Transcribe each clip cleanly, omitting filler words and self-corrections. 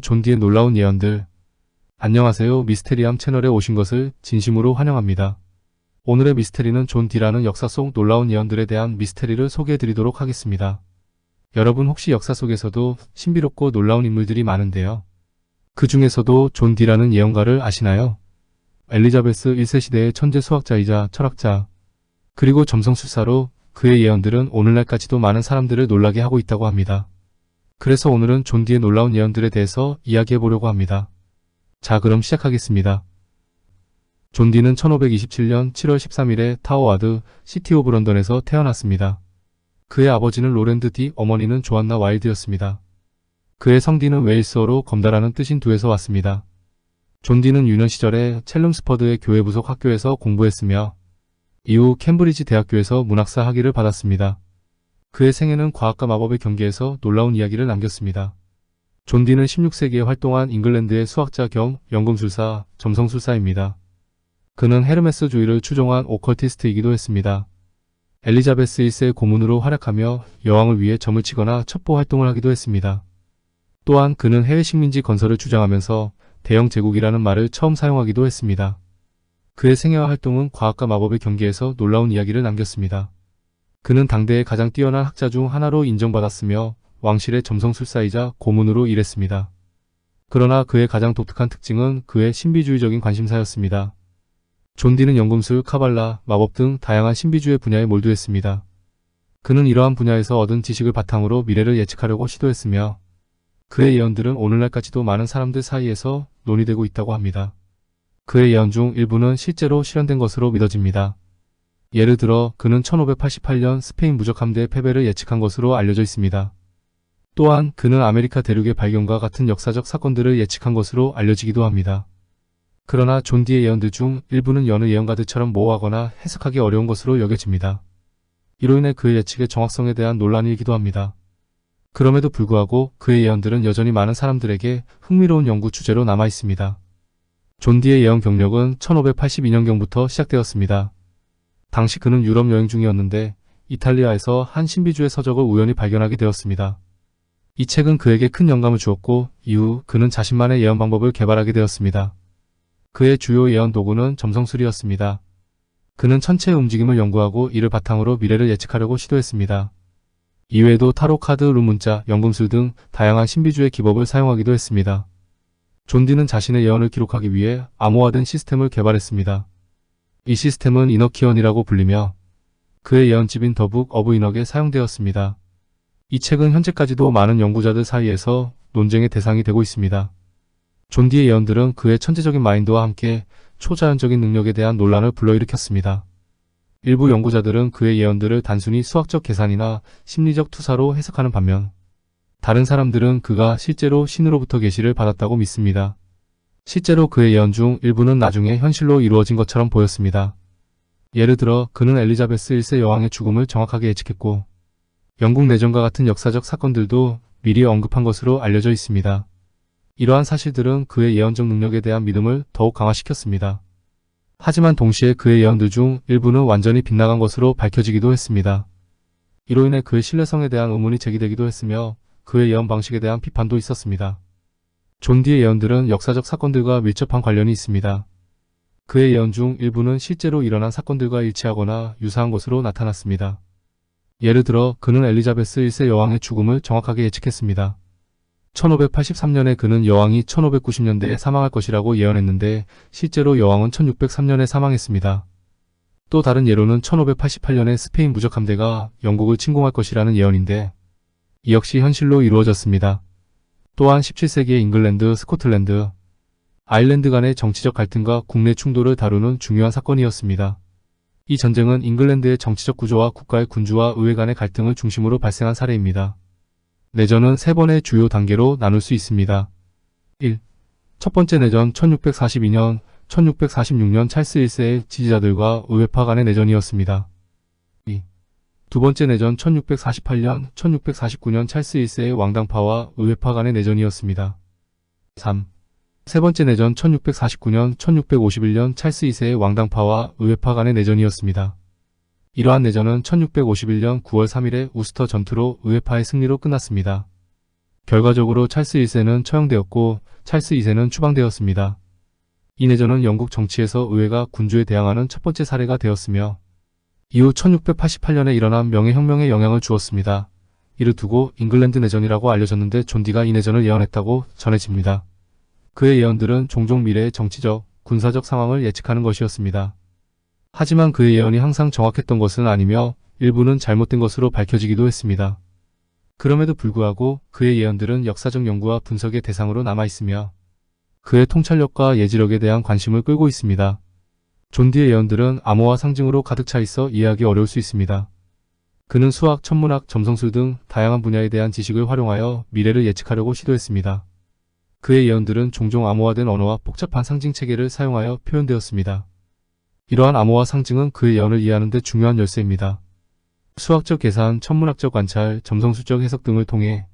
존디의 놀라운 예언들. 안녕하세요. 미스테리함 채널에 오신 것을 진심으로 환영합니다. 오늘의 미스테리는 존 D라는 역사 속 놀라운 예언들에 대한 미스테리를 소개해드리도록 하겠습니다. 여러분 혹시 역사 속에서도 신비롭고 놀라운 인물들이 많은데요. 그 중에서도 존 D라는 예언가를 아시나요? 엘리자베스 1세 시대의 천재 수학자이자 철학자, 그리고 점성술사로 그의 예언들은 오늘날까지도 많은 사람들을 놀라게 하고 있다고 합니다. 그래서 오늘은 존 D의 놀라운 예언들에 대해서 이야기해 보려고 합니다. 자, 그럼 시작하겠습니다. 존 D는 1527년 7월 13일에 타워와드, 시티 오브 런던에서 태어났습니다. 그의 아버지는 로랜드 D, 어머니는 조안나 와일드였습니다. 그의 성디는 웨일스어로 검다라는 뜻인 두에서 왔습니다. 존 D는 유년 시절에 첼름스퍼드의 교회 부속 학교에서 공부했으며 이후 캠브리지 대학교에서 문학사 학위를 받았습니다. 그의 생애는 과학과 마법의 경계에서 놀라운 이야기를 남겼습니다. 존 D는 16세기에 활동한 잉글랜드의 수학자 겸 연금술사, 점성술사입니다. 그는 헤르메스주의를 추종한 오컬티스트이기도 했습니다. 엘리자베스 1세의 고문으로 활약하며 여왕을 위해 점을 치거나 첩보 활동을 하기도 했습니다. 또한 그는 해외 식민지 건설을 주장하면서 대영 제국이라는 말을 처음 사용하기도 했습니다. 그의 생애와 활동은 과학과 마법의 경계에서 놀라운 이야기를 남겼습니다. 그는 당대의 가장 뛰어난 학자 중 하나로 인정받았으며 왕실의 점성술사이자 고문으로 일했습니다. 그러나 그의 가장 독특한 특징은 그의 신비주의적인 관심사였습니다. 존 D는 연금술, 카발라, 마법 등 다양한 신비주의 분야에 몰두했습니다. 그는 이러한 분야에서 얻은 지식을 바탕으로 미래를 예측하려고 시도했으며 그의 예언들은 오늘날까지도 많은 사람들 사이에서 논의되고 있다고 합니다. 그의 예언 중 일부는 실제로 실현된 것으로 믿어집니다. 예를 들어 그는 1588년 스페인 무적함대의 패배를 예측한 것으로 알려져 있습니다. 또한 그는 아메리카 대륙의 발견과 같은 역사적 사건들을 예측한 것으로 알려지기도 합니다. 그러나 존 D의 예언들 중 일부는 여느 예언가들처럼 모호하거나 해석하기 어려운 것으로 여겨집니다. 이로 인해 그의 예측의 정확성에 대한 논란이 일기도 합니다. 그럼에도 불구하고 그의 예언들은 여전히 많은 사람들에게 흥미로운 연구 주제로 남아 있습니다. 존 D의 예언 경력은 1582년경부터 시작되었습니다. 당시 그는 유럽 여행 중이었는데 이탈리아에서 한 신비주의 서적을 우연히 발견하게 되었습니다. 이 책은 그에게 큰 영감을 주었고 이후 그는 자신만의 예언 방법을 개발하게 되었습니다. 그의 주요 예언 도구는 점성술이었습니다. 그는 천체의 움직임을 연구하고 이를 바탕으로 미래를 예측하려고 시도했습니다. 이외에도 타로 카드, 룬 문자, 연금술 등 다양한 신비주의 기법을 사용하기도 했습니다. 존 D는 자신의 예언을 기록하기 위해 암호화된 시스템을 개발했습니다. 이 시스템은 이너키언이라고 불리며 그의 예언집인 더 북 오브 이넉에 사용되었습니다. 이 책은 현재까지도 많은 연구자들 사이에서 논쟁의 대상이 되고 있습니다. 존 D의 예언들은 그의 천재적인 마인드와 함께 초자연적인 능력에 대한 논란을 불러일으켰습니다. 일부 연구자들은 그의 예언들을 단순히 수학적 계산이나 심리적 투사로 해석하는 반면 다른 사람들은 그가 실제로 신으로부터 계시를 받았다고 믿습니다. 실제로 그의 예언 중 일부는 나중에 현실로 이루어진 것처럼 보였습니다. 예를 들어 그는 엘리자베스 1세 여왕의 죽음을 정확하게 예측했고 영국 내전과 같은 역사적 사건들도 미리 언급한 것으로 알려져 있습니다. 이러한 사실들은 그의 예언적 능력에 대한 믿음을 더욱 강화시켰습니다. 하지만 동시에 그의 예언들 중 일부는 완전히 빗나간 것으로 밝혀지기도 했습니다. 이로 인해 그의 신뢰성에 대한 의문이 제기되기도 했으며 그의 예언 방식에 대한 비판도 있었습니다. 존 D의 예언들은 역사적 사건들과 밀접한 관련이 있습니다. 그의 예언 중 일부는 실제로 일어난 사건들과 일치하거나 유사한 것으로 나타났습니다. 예를 들어 그는 엘리자베스 1세 여왕의 죽음을 정확하게 예측했습니다. 1583년에 그는 여왕이 1590년대에 사망할 것이라고 예언했는데 실제로 여왕은 1603년에 사망했습니다. 또 다른 예로는 1588년에 스페인 무적함대가 영국을 침공할 것이라는 예언인데 이 역시 현실로 이루어졌습니다. 또한 17세기의 잉글랜드, 스코틀랜드, 아일랜드 간의 정치적 갈등과 국내 충돌을 다루는 중요한 사건이었습니다. 이 전쟁은 잉글랜드의 정치적 구조와 국가의 군주와 의회 간의 갈등을 중심으로 발생한 사례입니다. 내전은 3번의 주요 단계로 나눌 수 있습니다. 1. 첫 번째 내전 1642년, 1646년 찰스 1세의 지지자들과 의회파 간의 내전이었습니다. 2. 두 번째 내전 1648년, 1649년 찰스 1세의 왕당파와 의회파 간의 내전이었습니다. 3. 세 번째 내전 1649년, 1651년 찰스 2세의 왕당파와 의회파 간의 내전이었습니다. 이러한 내전은 1651년 9월 3일의 우스터 전투로 의회파의 승리로 끝났습니다. 결과적으로 찰스 1세는 처형되었고 찰스 2세는 추방되었습니다. 이 내전은 영국 정치에서 의회가 군주에 대항하는 첫 번째 사례가 되었으며 이후 1688년에 일어난 명예혁명에 영향을 주었습니다. 이를 두고 잉글랜드 내전이라고 알려졌는데 존 디가 이 내전을 예언했다고 전해집니다. 그의 예언들은 종종 미래의 정치적, 군사적 상황을 예측하는 것이었습니다. 하지만 그의 예언이 항상 정확했던 것은 아니며 일부는 잘못된 것으로 밝혀지기도 했습니다. 그럼에도 불구하고 그의 예언들은 역사적 연구와 분석의 대상으로 남아있으며 그의 통찰력과 예지력에 대한 관심을 끌고 있습니다. 존 디의 예언들은 암호화 상징으로 가득 차 있어 이해하기 어려울 수 있습니다. 그는 수학, 천문학, 점성술 등 다양한 분야에 대한 지식을 활용하여 미래를 예측하려고 시도했습니다. 그의 예언들은 종종 암호화된 언어와 복잡한 상징 체계를 사용하여 표현되었습니다. 이러한 암호화 상징은 그의 예언을 이해하는 데 중요한 열쇠입니다. 수학적 계산, 천문학적 관찰, 점성술적 해석 등을 통해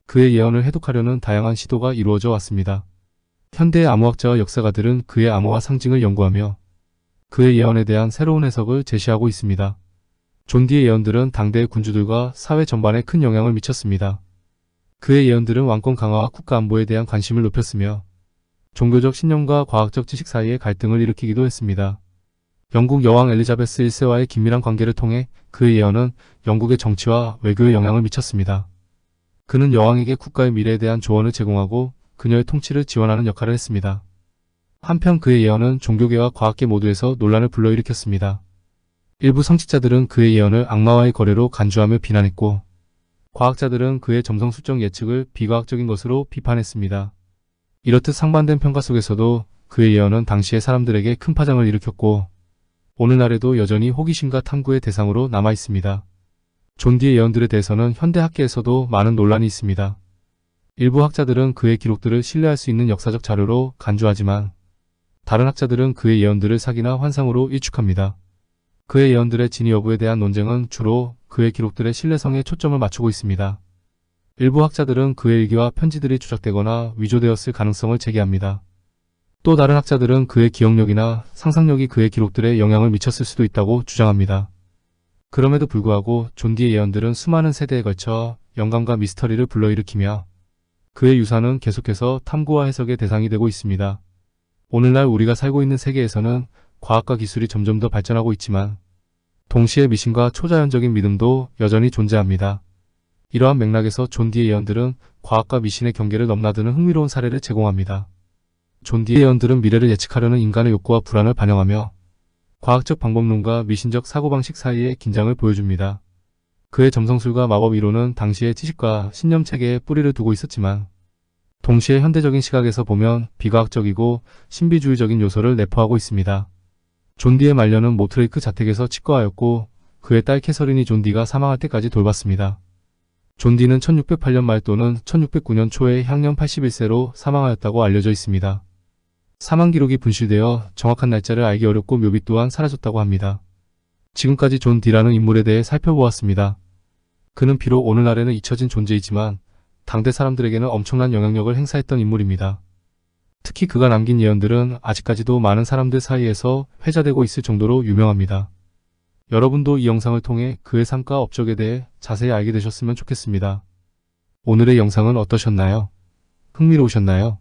그의 예언을 해독하려는 다양한 시도가 이루어져 왔습니다. 현대의 암호학자와 역사가들은 그의 암호화 상징을 연구하며 그의 예언에 대한 새로운 해석을 제시하고 있습니다. 존 디의 예언들은 당대의 군주들과 사회 전반에 큰 영향을 미쳤습니다. 그의 예언들은 왕권 강화와 국가 안보에 대한 관심을 높였으며 종교적 신념과 과학적 지식 사이의 갈등을 일으키기도 했습니다. 영국 여왕 엘리자베스 1세와의 긴밀한 관계를 통해 그의 예언은 영국의 정치와 외교에 영향을 미쳤습니다. 그는 여왕에게 국가의 미래에 대한 조언을 제공하고 그녀의 통치를 지원하는 역할을 했습니다. 한편 그의 예언은 종교계와 과학계 모두에서 논란을 불러일으켰습니다. 일부 성직자들은 그의 예언을 악마와의 거래로 간주하며 비난했고 과학자들은 그의 점성술적 예측을 비과학적인 것으로 비판했습니다. 이렇듯 상반된 평가 속에서도 그의 예언은 당시의 사람들에게 큰 파장을 일으켰고 오늘날에도 여전히 호기심과 탐구의 대상으로 남아있습니다. 존 디의 예언들에 대해서는 현대 학계에서도 많은 논란이 있습니다. 일부 학자들은 그의 기록들을 신뢰할 수 있는 역사적 자료로 간주하지만 다른 학자들은 그의 예언들을 사기나 환상으로 일축합니다. 그의 예언들의 진위 여부에 대한 논쟁은 주로 그의 기록들의 신뢰성에 초점을 맞추고 있습니다. 일부 학자들은 그의 일기와 편지들이 조작되거나 위조되었을 가능성을 제기합니다. 또 다른 학자들은 그의 기억력이나 상상력이 그의 기록들에 영향을 미쳤을 수도 있다고 주장합니다. 그럼에도 불구하고 존 디의 예언들은 수많은 세대에 걸쳐 영감과 미스터리를 불러일으키며 그의 유산은 계속해서 탐구와 해석의 대상이 되고 있습니다. 오늘날 우리가 살고 있는 세계에서는 과학과 기술이 점점 더 발전하고 있지만 동시에 미신과 초자연적인 믿음도 여전히 존재합니다. 이러한 맥락에서 존 디의 예언들은 과학과 미신의 경계를 넘나드는 흥미로운 사례를 제공합니다. 존 디의 예언들은 미래를 예측하려는 인간의 욕구와 불안을 반영하며 과학적 방법론과 미신적 사고방식 사이의 긴장을 보여줍니다. 그의 점성술과 마법 이론은 당시의 지식과 신념체계에 뿌리를 두고 있었지만 동시에 현대적인 시각에서 보면 비과학적이고 신비주의적인 요소를 내포하고 있습니다. 존 디의 말년은 모트레이크 자택에서 치과하였고 그의 딸 캐서린이 존 디가 사망할 때까지 돌봤습니다. 존 디는 1608년 말 또는 1609년 초에 향년 81세로 사망하였다고 알려져 있습니다. 사망 기록이 분실되어 정확한 날짜를 알기 어렵고 묘비 또한 사라졌다고 합니다. 지금까지 존 디라는 인물에 대해 살펴보았습니다. 그는 비록 오늘날에는 잊혀진 존재이지만 당대 사람들에게는 엄청난 영향력을 행사했던 인물입니다. 특히 그가 남긴 예언들은 아직까지도 많은 사람들 사이에서 회자되고 있을 정도로 유명합니다. 여러분도 이 영상을 통해 그의 삶과 업적에 대해 자세히 알게 되셨으면 좋겠습니다. 오늘의 영상은 어떠셨나요? 흥미로우셨나요?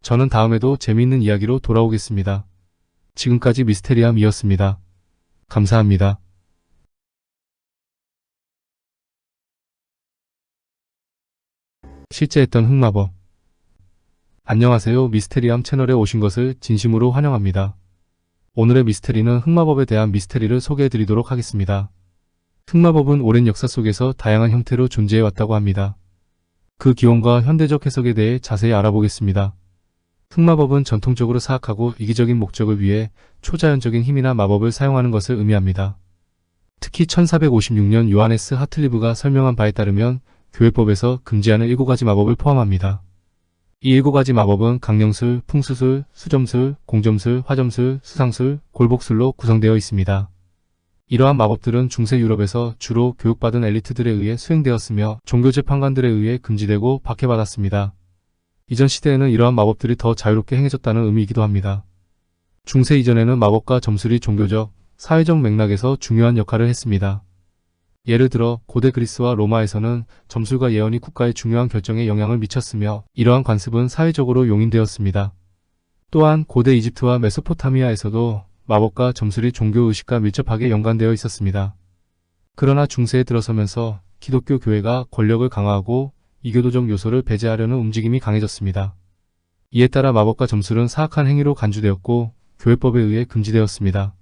저는 다음에도 재미있는 이야기로 돌아오겠습니다. 지금까지 미스테리함이었습니다. 감사합니다. 실제 했던 흑마법. 안녕하세요. 미스테리함 채널에 오신 것을 진심으로 환영합니다. 오늘의 미스테리는 흑마법에 대한 미스테리를 소개해드리도록 하겠습니다. 흑마법은 오랜 역사 속에서 다양한 형태로 존재해왔다고 합니다. 그 기원과 현대적 해석에 대해 자세히 알아보겠습니다. 흑마법은 전통적으로 사악하고 이기적인 목적을 위해 초자연적인 힘이나 마법을 사용하는 것을 의미합니다. 특히 1456년 요하네스 하틀리브가 설명한 바에 따르면 교회법에서 금지하는 7가지 마법을 포함합니다. 이 7가지 마법은 강령술, 풍수술, 수점술, 공점술, 화점술, 수상술, 골복술로 구성되어 있습니다. 이러한 마법들은 중세 유럽에서 주로 교육받은 엘리트들에 의해 수행되었으며 종교 재판관들에 의해 금지되고 박해받았습니다. 이전 시대에는 이러한 마법들이 더 자유롭게 행해졌다는 의미이기도 합니다. 중세 이전에는 마법과 점술이 종교적, 사회적 맥락에서 중요한 역할을 했습니다. 예를 들어 고대 그리스와 로마에서는 점술과 예언이 국가의 중요한 결정에 영향을 미쳤으며 이러한 관습은 사회적으로 용인되었습니다. 또한 고대 이집트와 메소포타미아에서도 마법과 점술이 종교의식과 밀접하게 연관되어 있었습니다. 그러나 중세에 들어서면서 기독교 교회가 권력을 강화하고 이교도적 요소를 배제하려는 움직임이 강해졌습니다. 이에 따라 마법과 점술은 사악한 행위로 간주되었고 교회법에 의해 금지되었습니다.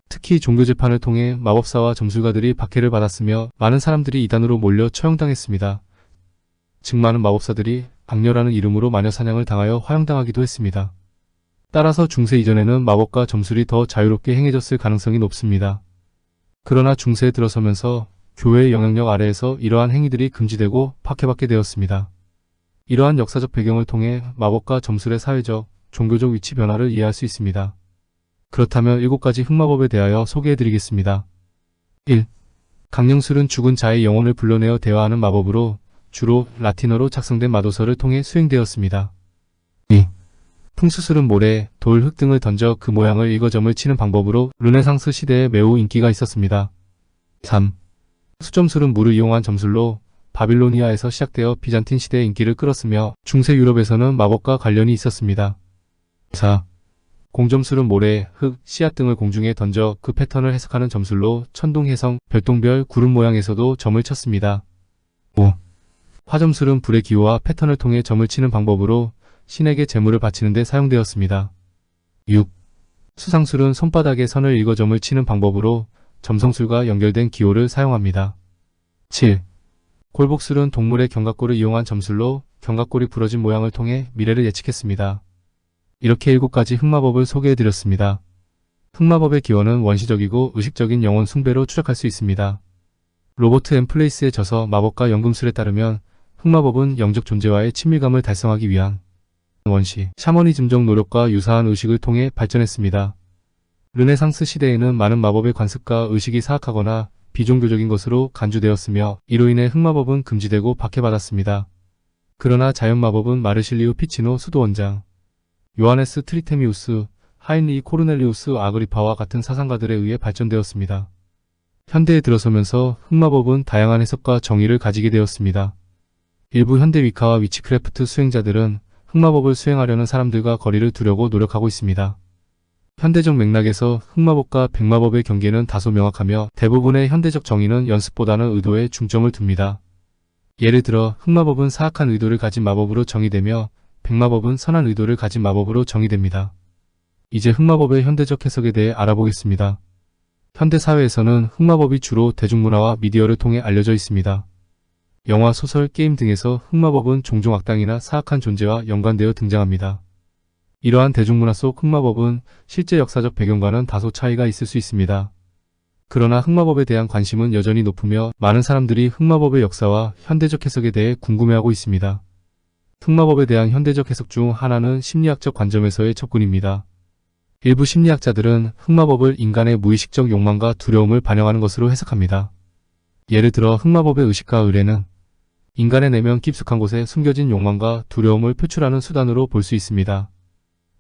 특히 종교재판을 통해 마법사와 점술가들이 박해를 받았으며 많은 사람들이 이단으로 몰려 처형당했습니다. 즉 많은 마법사들이 악녀라는 이름으로 마녀사냥을 당하여 화형당하기도 했습니다. 따라서 중세 이전에는 마법과 점술이 더 자유롭게 행해졌을 가능성이 높습니다. 그러나 중세에 들어서면서 교회의 영향력 아래에서 이러한 행위들이 금지되고 박해받게 되었습니다. 이러한 역사적 배경을 통해 마법과 점술의 사회적, 종교적 위치 변화를 이해할 수 있습니다. 그렇다면 7가지 흑마법에 대하여 소개해드리겠습니다. 1. 강령술은 죽은 자의 영혼을 불러내어 대화하는 마법으로 주로 라틴어로 작성된 마도서를 통해 수행되었습니다. 2. 풍수술은 모래, 돌, 흙 등을 던져 그 모양을 읽어점을 치는 방법으로 르네상스 시대에 매우 인기가 있었습니다. 3. 수점술은 물을 이용한 점술로 바빌로니아에서 시작되어 비잔틴 시대에 인기를 끌었으며 중세 유럽에서는 마법과 관련이 있었습니다. 4. 공점술은 모래, 흙, 씨앗 등을 공중에 던져 그 패턴을 해석하는 점술로 천둥, 해성, 별똥별, 구름 모양에서도 점을 쳤습니다. 5. 화점술은 불의 기호와 패턴을 통해 점을 치는 방법으로 신에게 제물을 바치는 데 사용되었습니다. 6. 수상술은 손바닥에 선을 읽어 점을 치는 방법으로 점성술과 연결된 기호를 사용합니다. 7. 골복술은 동물의 견갑골을 이용한 점술로 견갑골이 부러진 모양을 통해 미래를 예측했습니다. 이렇게 7가지 흑마법을 소개해드렸습니다. 흑마법의 기원은 원시적이고 의식적인 영혼 숭배로 추적할 수 있습니다. 로버트 앤 플레이스의 저서 마법과 연금술에 따르면 흑마법은 영적 존재와의 친밀감을 달성하기 위한 원시, 샤머니즘적 노력과 유사한 의식을 통해 발전했습니다. 르네상스 시대에는 많은 마법의 관습과 의식이 사악하거나 비종교적인 것으로 간주되었으며 이로 인해 흑마법은 금지되고 박해받았습니다. 그러나 자연마법은 마르실리우 피치노 수도원장, 요하네스 트리테미우스, 하인리 코르넬리우스 아그리파와 같은 사상가들에 의해 발전되었습니다. 현대에 들어서면서 흑마법은 다양한 해석과 정의를 가지게 되었습니다. 일부 현대 위카와 위치크래프트 수행자들은 흑마법을 수행하려는 사람들과 거리를 두려고 노력하고 있습니다. 현대적 맥락에서 흑마법과 백마법의 경계는 다소 명확하며 대부분의 현대적 정의는 연습보다는 의도에 중점을 둡니다. 예를 들어 흑마법은 사악한 의도를 가진 마법으로 정의되며 백마법은 선한 의도를 가진 마법으로 정의됩니다. 이제 흑마법의 현대적 해석에 대해 알아보겠습니다. 현대 사회에서는 흑마법이 주로 대중문화와 미디어를 통해 알려져 있습니다. 영화, 소설, 게임 등에서 흑마법은 종종 악당이나 사악한 존재와 연관되어 등장합니다. 이러한 대중문화 속 흑마법은 실제 역사적 배경과는 다소 차이가 있을 수 있습니다. 그러나 흑마법에 대한 관심은 여전히 높으며 많은 사람들이 흑마법의 역사와 현대적 해석에 대해 궁금해하고 있습니다. 흑마법에 대한 현대적 해석 중 하나는 심리학적 관점에서의 접근입니다. 일부 심리학자들은 흑마법을 인간의 무의식적 욕망과 두려움을 반영하는 것으로 해석합니다. 예를 들어 흑마법의 의식과 의뢰는 인간의 내면 깊숙한 곳에 숨겨진 욕망과 두려움을 표출하는 수단으로 볼 수 있습니다.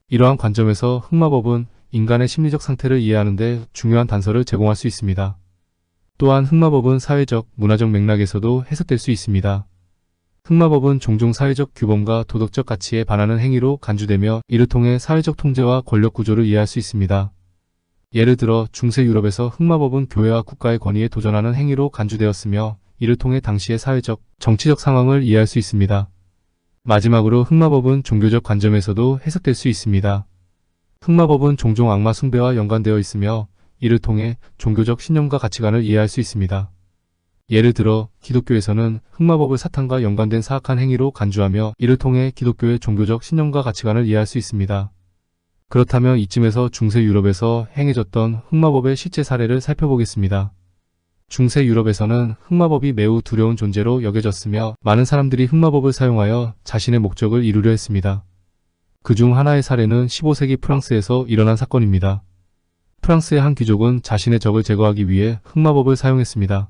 이러한 관점에서 흑마법은 인간의 심리적 상태를 이해하는 데 중요한 단서를 제공할 수 있습니다. 또한 흑마법은 사회적, 문화적 맥락에서도 해석될 수 있습니다. 흑마법은 종종 사회적 규범과 도덕적 가치에 반하는 행위로 간주되며 이를 통해 사회적 통제와 권력 구조를 이해할 수 있습니다. 예를 들어 중세 유럽에서 흑마법은 교회와 국가의 권위에 도전하는 행위로 간주되었으며 이를 통해 당시의 사회적, 정치적 상황을 이해할 수 있습니다. 마지막으로 흑마법은 종교적 관점에서도 해석될 수 있습니다. 흑마법은 종종 악마 숭배와 연관되어 있으며 이를 통해 종교적 신념과 가치관을 이해할 수 있습니다. 예를 들어 기독교에서는 흑마법을 사탄과 연관된 사악한 행위로 간주하며 이를 통해 기독교의 종교적 신념과 가치관을 이해할 수 있습니다. 그렇다면 이쯤에서 중세 유럽에서 행해졌던 흑마법의 실제 사례를 살펴보겠습니다. 중세 유럽에서는 흑마법이 매우 두려운 존재로 여겨졌으며 많은 사람들이 흑마법을 사용하여 자신의 목적을 이루려 했습니다. 그중 하나의 사례는 15세기 프랑스에서 일어난 사건입니다. 프랑스의 한 귀족은 자신의 적을 제거하기 위해 흑마법을 사용했습니다.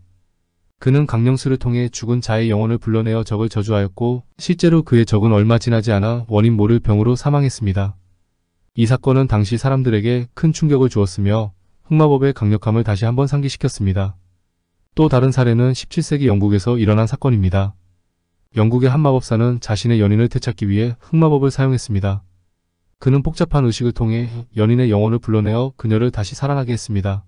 그는 강령술을 통해 죽은 자의 영혼을 불러내어 적을 저주하였고 실제로 그의 적은 얼마 지나지 않아 원인 모를 병으로 사망했습니다. 이 사건은 당시 사람들에게 큰 충격을 주었으며 흑마법의 강력함을 다시 한번 상기시켰습니다. 또 다른 사례는 17세기 영국에서 일어난 사건입니다. 영국의 한 마법사는 자신의 연인을 되찾기 위해 흑마법을 사용했습니다. 그는 복잡한 의식을 통해 연인의 영혼을 불러내어 그녀를 다시 살아나게 했습니다.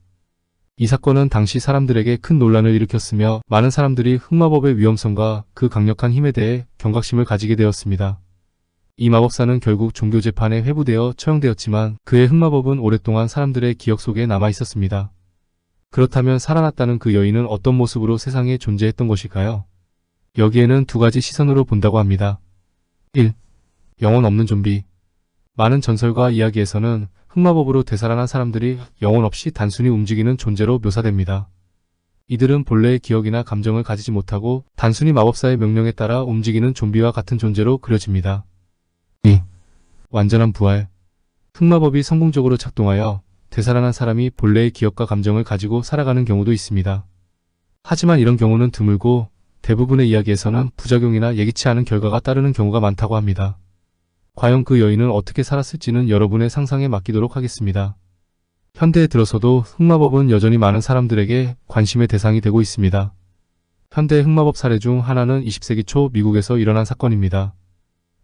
이 사건은 당시 사람들에게 큰 논란을 일으켰으며 많은 사람들이 흑마법의 위험성과 그 강력한 힘에 대해 경각심을 가지게 되었습니다. 이 마법사는 결국 종교재판에 회부되어 처형되었지만 그의 흑마법은 오랫동안 사람들의 기억 속에 남아 있었습니다. 그렇다면 살아났다는 그 여인은 어떤 모습으로 세상에 존재했던 것일까요? 여기에는 두 가지 시선으로 본다고 합니다. 1. 영혼 없는 좀비. 많은 전설과 이야기에서는 흑마법으로 되살아난 사람들이 영혼 없이 단순히 움직이는 존재로 묘사됩니다. 이들은 본래의 기억이나 감정을 가지지 못하고 단순히 마법사의 명령에 따라 움직이는 좀비와 같은 존재로 그려집니다. 2. 완전한 부활. 흑마법이 성공적으로 작동하여 되살아난 사람이 본래의 기억과 감정을 가지고 살아가는 경우도 있습니다. 하지만 이런 경우는 드물고 대부분의 이야기에서는 부작용이나 예기치 않은 결과가 따르는 경우가 많다고 합니다. 과연 그 여인은 어떻게 살았을지는 여러분의 상상에 맡기도록 하겠습니다. 현대에 들어서도 흑마법은 여전히 많은 사람들에게 관심의 대상이 되고 있습니다. 현대의 흑마법 사례 중 하나는 20세기 초 미국에서 일어난 사건입니다.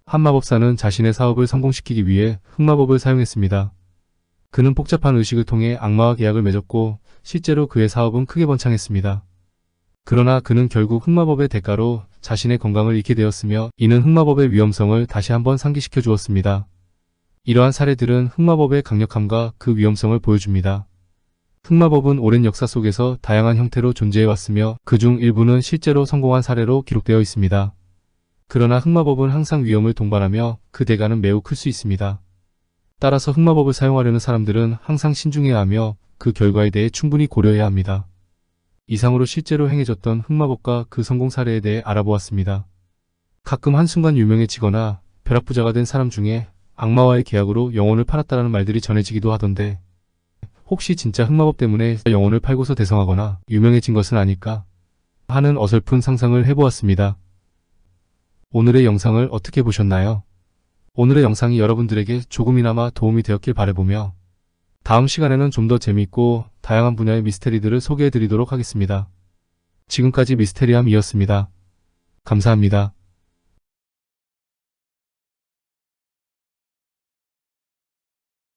한 마법사는 자신의 사업을 성공시키기 위해 흑마법을 사용했습니다. 그는 복잡한 의식을 통해 악마와 계약을 맺었고 실제로 그의 사업은 크게 번창했습니다. 그러나 그는 결국 흑마법의 대가로 자신의 건강을 잃게 되었으며 이는 흑마법의 위험성을 다시 한번 상기시켜 주었습니다. 이러한 사례들은 흑마법의 강력함과 그 위험성을 보여줍니다. 흑마법은 오랜 역사 속에서 다양한 형태로 존재해왔으며 그중 일부는 실제로 성공한 사례로 기록되어 있습니다. 그러나 흑마법은 항상 위험을 동반하며 그 대가는 매우 클 수 있습니다. 따라서 흑마법을 사용하려는 사람들은 항상 신중해야 하며 그 결과에 대해 충분히 고려해야 합니다. 이상으로 실제로 행해졌던 흑마법과 그 성공 사례에 대해 알아보았습니다. 가끔 한순간 유명해지거나 벼락부자가 된 사람 중에 악마와의 계약으로 영혼을 팔았다라는 말들이 전해지기도 하던데 혹시 진짜 흑마법 때문에 영혼을 팔고서 대성하거나 유명해진 것은 아닐까 하는 어설픈 상상을 해보았습니다. 오늘의 영상을 어떻게 보셨나요? 오늘의 영상이 여러분들에게 조금이나마 도움이 되었길 바라보며 다음 시간에는 좀 더 재미있고 다양한 분야의 미스테리들을 소개해드리도록 하겠습니다. 지금까지 미스테리함이었습니다. 감사합니다.